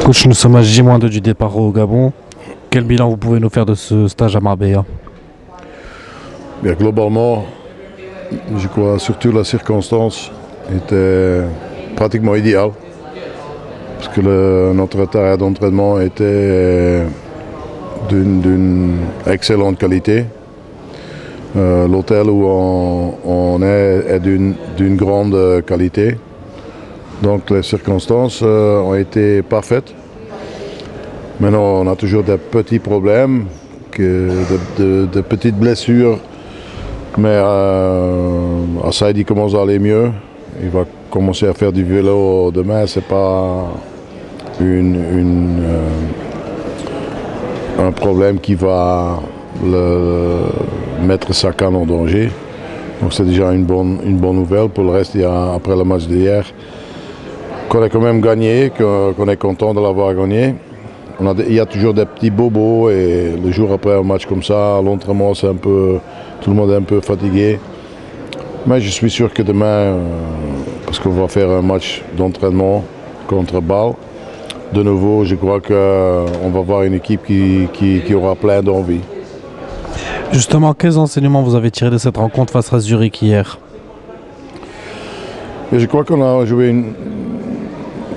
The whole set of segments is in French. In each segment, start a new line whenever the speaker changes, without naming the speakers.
Coach, nous sommes à J-2 du départ au Gabon. Quel bilan vous pouvez nous faire de ce stage à Marbella?
Bien, globalement, je crois surtout la circonstance était pratiquement idéale. Parce que notre terrain d'entraînement était d'une excellente qualité. L'hôtel où on est d'une grande qualité. Donc les circonstances ont été parfaites. Maintenant, on a toujours des petits problèmes, de petites blessures. Mais Saïd commence à aller mieux. Il va commencer à faire du vélo demain. C'est pas un problème qui va mettre sa canne en danger. Donc c'est déjà une bonne nouvelle. Pour le reste, après le match d'hier, qu'on a quand même gagné, qu'on est content de l'avoir gagné. Il y a toujours des petits bobos et le jour après un match comme ça, l'entraînement, tout le monde est un peu fatigué. Mais je suis sûr que demain, parce qu'on va faire un match d'entraînement contre Bâle, de nouveau, je crois qu'on va voir une équipe qui aura plein d'envie.
Justement, quels enseignements vous avez tirés de cette rencontre face à Zurich hier?
Et je crois qu'on a joué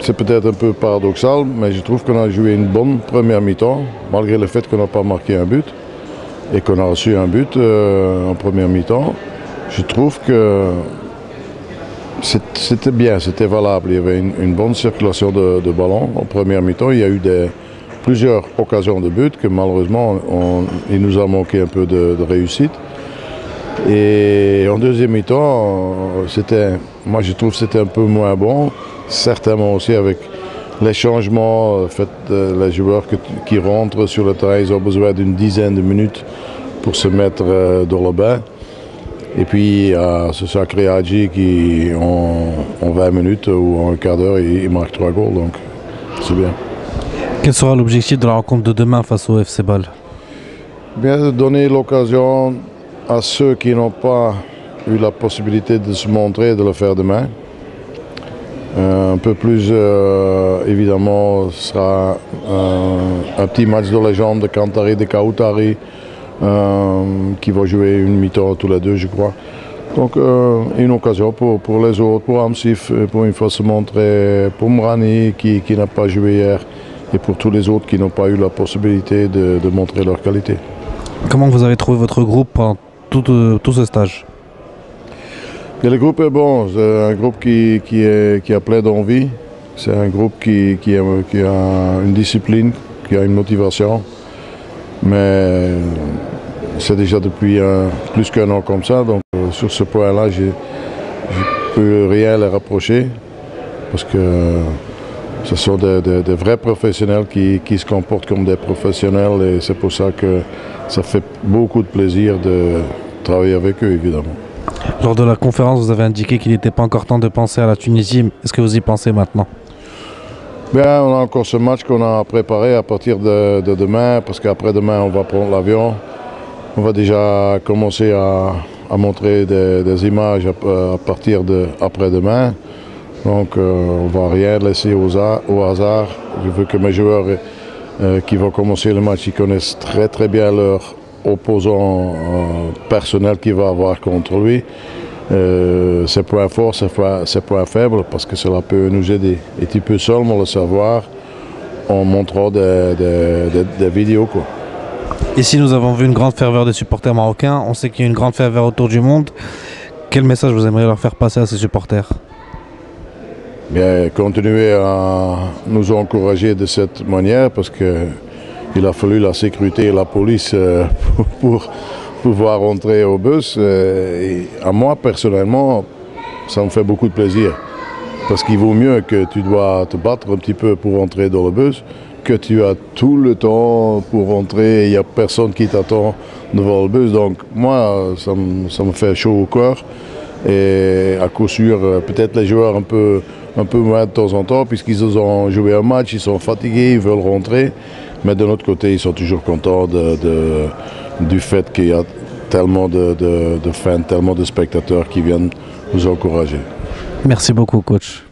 c'est peut-être un peu paradoxal, mais je trouve qu'on a joué une bonne première mi-temps, malgré le fait qu'on n'a pas marqué un but et qu'on a reçu un but en première mi-temps. Je trouve que c'était bien, c'était valable. Il y avait une bonne circulation de ballon en première mi-temps. Il y a eu plusieurs occasions de but que malheureusement il nous a manqué un peu de réussite. Et en deuxième mi-temps, moi je trouve que c'était un peu moins bon, certainement aussi avec les changements, les joueurs qui rentrent sur le terrain, ils ont besoin d'une dizaine de minutes pour se mettre dans le bain. Et puis ce sacré Hadji qui en 20 minutes ou en un quart d'heure, il marque 3 goals, donc c'est bien.
Quel sera l'objectif de la rencontre de demain face au FC Bâle?
Bien, de donner l'occasion à ceux qui n'ont pas eu la possibilité de se montrer, de le faire demain. Un peu plus, évidemment, ce sera un petit match de légende de Kantari, de Kautari, qui va jouer une mi-temps tous les deux, je crois. Donc, une occasion pour les autres, pour Amsif, pour une fois se montrer, pour Mrani, qui n'a pas joué hier, et pour tous les autres qui n'ont pas eu la possibilité de montrer leur qualité.
Comment vous avez trouvé votre groupe pendant tout ce stage?
Et le groupe est bon, c'est un groupe qui a plein d'envie, c'est un groupe qui a une discipline, qui a une motivation, mais c'est déjà depuis plus qu'un an comme ça, donc sur ce point-là, je ne peux rien les reprocher, parce que ce sont des vrais professionnels qui se comportent comme des professionnels, et c'est pour ça que ça fait beaucoup de plaisir de travailler avec eux, évidemment.
Lors de la conférence, vous avez indiqué qu'il n'était pas encore temps de penser à la Tunisie. Est-ce que vous y pensez maintenant?
Bien, on a encore ce match qu'on a préparé à partir de demain, parce qu'après-demain, on va prendre l'avion. On va déjà commencer à montrer des images à partir d'après-demain. Donc, on ne va rien laisser au hasard. Je veux que mes joueurs qui vont commencer le match, ils connaissent très très bien leur opposant personnel qu'il va avoir contre lui, ses points forts, ses points faibles, parce que cela peut nous aider. Et tu peux seulement le savoir en montrant des vidéos, quoi.
Ici, nous avons vu une grande ferveur des supporters marocains. On sait qu'il y a une grande ferveur autour du monde. Quel message vous aimeriez leur faire passer à ces supporters?
Bien, continuer à nous encourager de cette manière, parce qu'il a fallu la sécurité et la police pour pouvoir entrer au bus. Et à moi, personnellement, ça me fait beaucoup de plaisir. Parce qu'il vaut mieux que tu dois te battre un petit peu pour entrer dans le bus, que tu as tout le temps pour entrer et il n'y a personne qui t'attend devant le bus. Donc moi, ça me fait chaud au corps. Et à coup sûr, peut-être les joueurs un peu moins de temps en temps, puisqu'ils ont joué un match, ils sont fatigués, ils veulent rentrer. Mais de l'autre côté, ils sont toujours contents du fait qu'il y a tellement de fans, tellement de spectateurs qui viennent nous encourager.
Merci beaucoup, coach.